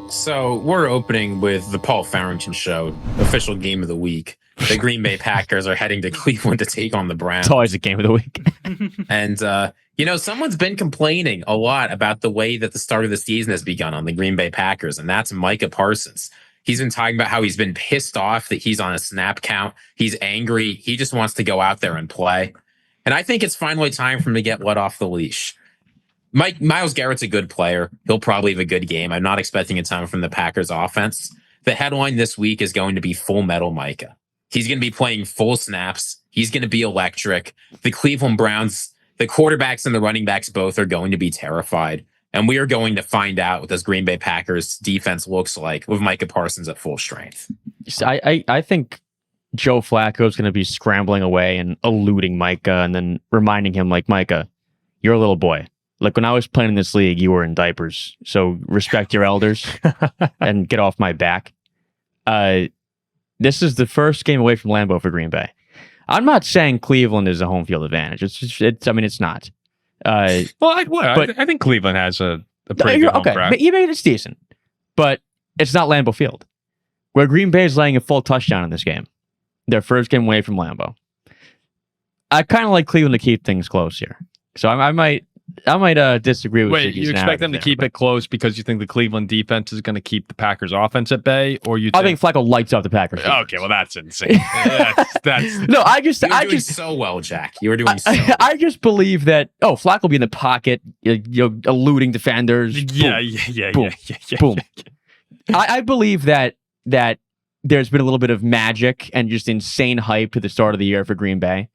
So we're opening with the Paul Farrington show, official game of the week. The Green Bay Packers are heading to Cleveland to take on the Browns. It's always a game of the week. And, someone's been complaining a lot about the way that the start of the season has begun on the Green Bay Packers, and that's Micah Parsons. He's been talking about how he's been pissed off that he's on a snap count. He's angry. He just wants to go out there and play. And I think it's finally time for him to get let off the leash. Myles Garrett's a good player. He'll probably have a good game. I'm not expecting a ton from the Packers offense. The headline this week is going to be Full Metal Micah. He's going to be playing full snaps. He's going to be electric. The Cleveland Browns, the quarterbacks and the running backs both are going to be terrified. And we are going to find out what this Green Bay Packers defense looks like with Micah Parsons at full strength. I think Joe Flacco is going to be scrambling away and eluding Micah and then reminding him, like, Micah, you're a little boy. Like, when I was playing in this league, you were in diapers. So respect your elders and get off my back. This is the first game away from Lambeau for Green Bay. I'm not saying Cleveland is a home field advantage. It's not. I think Cleveland has a pretty good home crowd. Even it's decent. But it's not Lambeau Field, where Green Bay is laying a full touchdown in this game. Their first game away from Lambeau. I kind of like Cleveland to keep things close here. So I might disagree with Wait, you expect them to keep it close because you think the Cleveland defense is going to keep the Packers offense at bay, or I think Flacco lights up the Packers defense. Okay, well that's insane. that's no, I just so well, Jack. You were doing so well. I just believe that Flacco will be in the pocket, eluding defenders. Yeah. Boom. I believe that there's been a little bit of magic and just insane hype to the start of the year for Green Bay.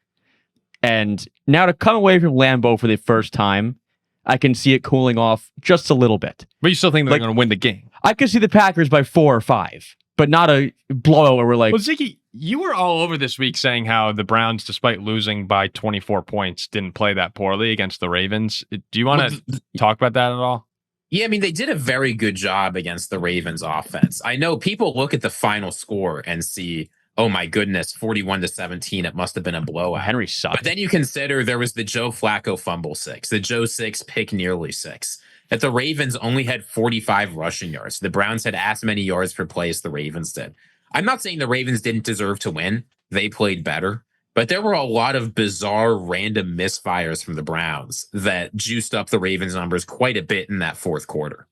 And now to come away from Lambeau for the first time, I can see it cooling off just a little bit. But you still think they're going to win the game? I could see the Packers by 4 or 5, but not a blowout where we're like... Well, Ziggy, you were all over this week saying how the Browns, despite losing by 24 points, didn't play that poorly against the Ravens. Do you want to talk about that at all? Yeah, I mean, they did a very good job against the Ravens offense. I know people look at the final score and see... oh my goodness, 41-17. It must have been a blowout. Henry sucked. But then you consider there was the Joe Flacco fumble 6, the Joe 6 pick nearly 6. That the Ravens only had 45 rushing yards. The Browns had as many yards per play as the Ravens did. I'm not saying the Ravens didn't deserve to win. They played better. But there were a lot of bizarre random misfires from the Browns that juiced up the Ravens numbers quite a bit in that fourth quarter.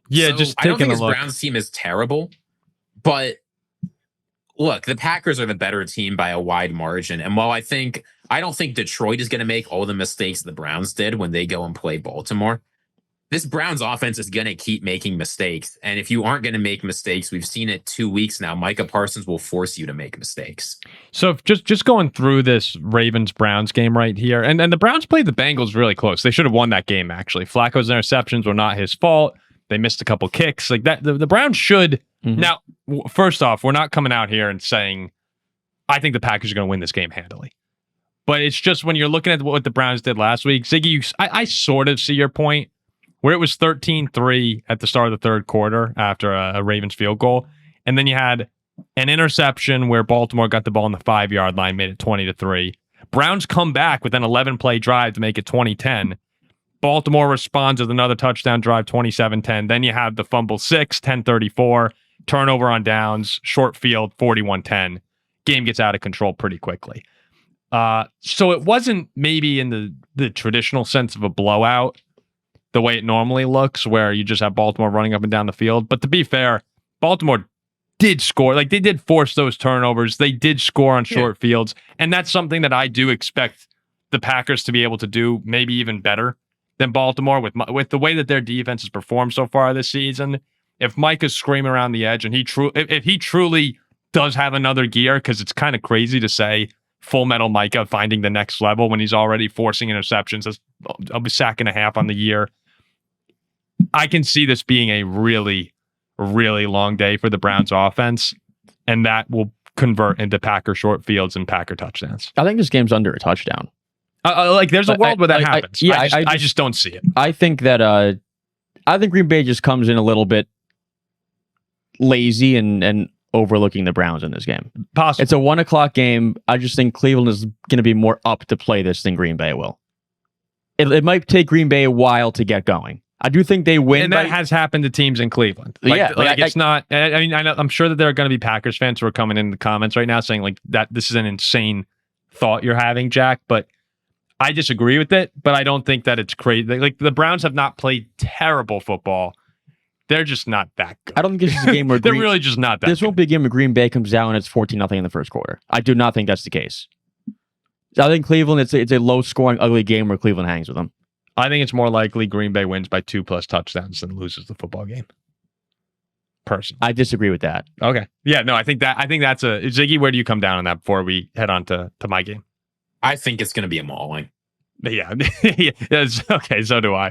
Yeah, so just I don't think this look. Browns team is terrible, but look, the Packers are the better team by a wide margin. And while I don't think Detroit is going to make all the mistakes the Browns did when they go and play Baltimore, this Browns offense is going to keep making mistakes. And if you aren't going to make mistakes, we've seen it 2 weeks now, Micah Parsons will force you to make mistakes. So just going through this Ravens-Browns game right here, and the Browns played the Bengals really close. They should have won that game, actually. Flacco's interceptions were not his fault. They missed a couple kicks. Like that, the Browns should... Mm-hmm. Now, first off, we're not coming out here and saying, I think the Packers are going to win this game handily. But it's just when you're looking at what the Browns did last week, Ziggy, I sort of see your point, where it was 13-3 at the start of the third quarter after a Ravens field goal. And then you had an interception where Baltimore got the ball on the 5-yard line, made it 20-3. Browns come back with an 11-play drive to make it 20-10. Baltimore responds with another touchdown drive, 27-10. Then you have the fumble 6, 10-34. Turnover on downs, short field, 41-10. Game gets out of control pretty quickly. So it wasn't maybe in the traditional sense of a blowout, the way it normally looks, where you just have Baltimore running up and down the field. But to be fair, Baltimore did score. Like, they did force those turnovers. They did score on short fields. And that's something that I do expect the Packers to be able to do maybe even better than Baltimore with the way that their defense has performed so far this season. If Mike is screaming around the edge and if he truly does have another gear, because it's kind of crazy to say Full Metal Micah finding the next level when he's already forcing interceptions, that's a sack and a half on the year. I can see this being a really, really long day for the Browns offense, and that will convert into Packer short fields and Packer touchdowns. I think this game's under a touchdown. There's a world where that happens. I just don't see it. I think that I think Green Bay just comes in a little bit lazy and overlooking the Browns in this game. Possible. It's a 1:00 game. I just think Cleveland is going to be more up to play this than Green Bay will. It might take Green Bay a while to get going. I do think they win. And that has happened to teams in Cleveland. It's not. I mean, I'm sure that there are going to be Packers fans who are coming in the comments right now saying like that this is an insane thought you're having, Jack. But I disagree with it. But I don't think that it's crazy. Like the Browns have not played terrible football. They're just not that good. I don't think this is a game where they're really just not that. This won't be a game where Green Bay comes down and it's 14-0 in the first quarter. I do not think that's the case. I think Cleveland, it's a low-scoring, ugly game where Cleveland hangs with them. I think it's more likely Green Bay wins by 2+ touchdowns than loses the football game. Personally, I disagree with that. Okay, yeah, no, I think that's a Ziggy. Where do you come down on that before we head on to my game? I think it's going to be a mauling. Yeah, yeah, okay, so do I.